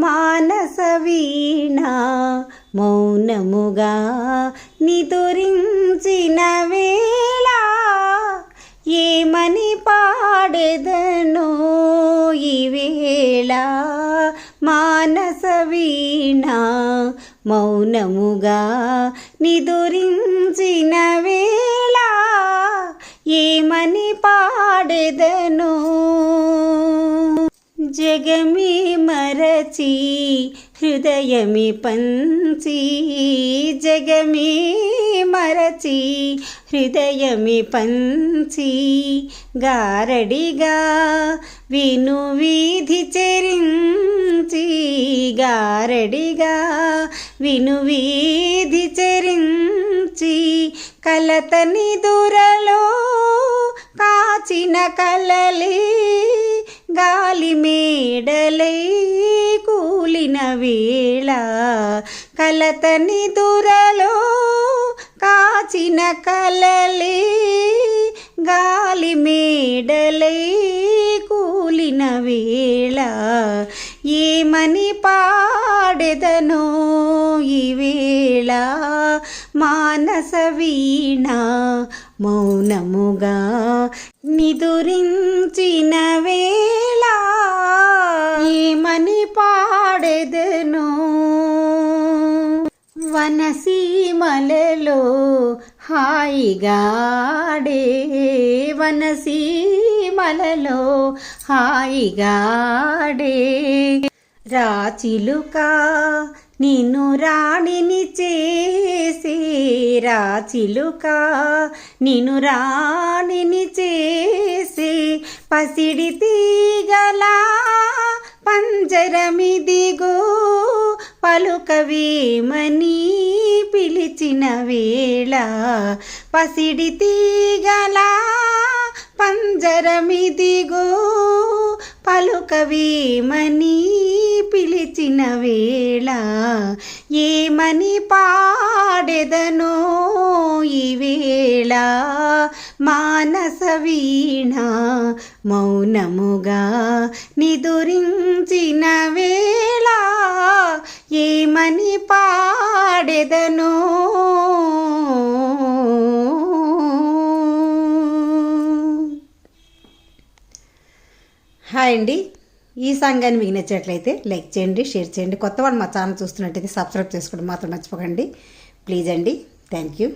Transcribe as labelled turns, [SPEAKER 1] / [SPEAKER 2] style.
[SPEAKER 1] మానస వీణ మౌనముగా నిదురించిన వేళ ఏమని పాడెదనో ఈ వేళ మానస వీణ మౌనముగా నిదురించిన వేళ ఏమని పాడెదనో జగమే మరచి హృదయమి పంచి జగమే మరచి హృదయమి పంచి గారడిగా విను వీధి చెరించి గారడిగా విను వీధి చెరించి కలతని దురలో కాచిన కలలే గాలి మేడలై కూలిన వేళ కలతని దురలో కాచిన కలలే గాలి మేడలై కూలిన వేళ ఏమని పాడెదనో ఈ వేళ మానస వీణ మౌనముగా నిదురించిన వేళ ఏమని పాడెదనో వనసీమలలో హాయిగాడే వనసీమలలో హాయిగాడే రాచిలుక నిన్ను రాణిని చేసి రాచిలుక నిన్ను రాణిని చేసి పసిడి తీగలా పంజరమిదిగో పలుకవేమని పిలిచిన వేళ పసిడి తీగలా పంజరమిదిగో పలుకవేమని పిలిచిన వేళ ఏమని పాడెదనో ఈ వేళ మానస వీణ మౌనముగా నిదురించిన వేళ ఏమని పాడెదనో హాయ్ అండి. ఈ సాంగ్ కానీ మీకు నచ్చినట్లయితే లైక్ చేయండి, షేర్ చేయండి. కొత్త వాళ్ళు మా ఛానల్ చూస్తున్నట్టయితే సబ్స్క్రైబ్ చేసుకోవడం మాత్రం మర్చిపోకండి ప్లీజ్ అండి. Thank you.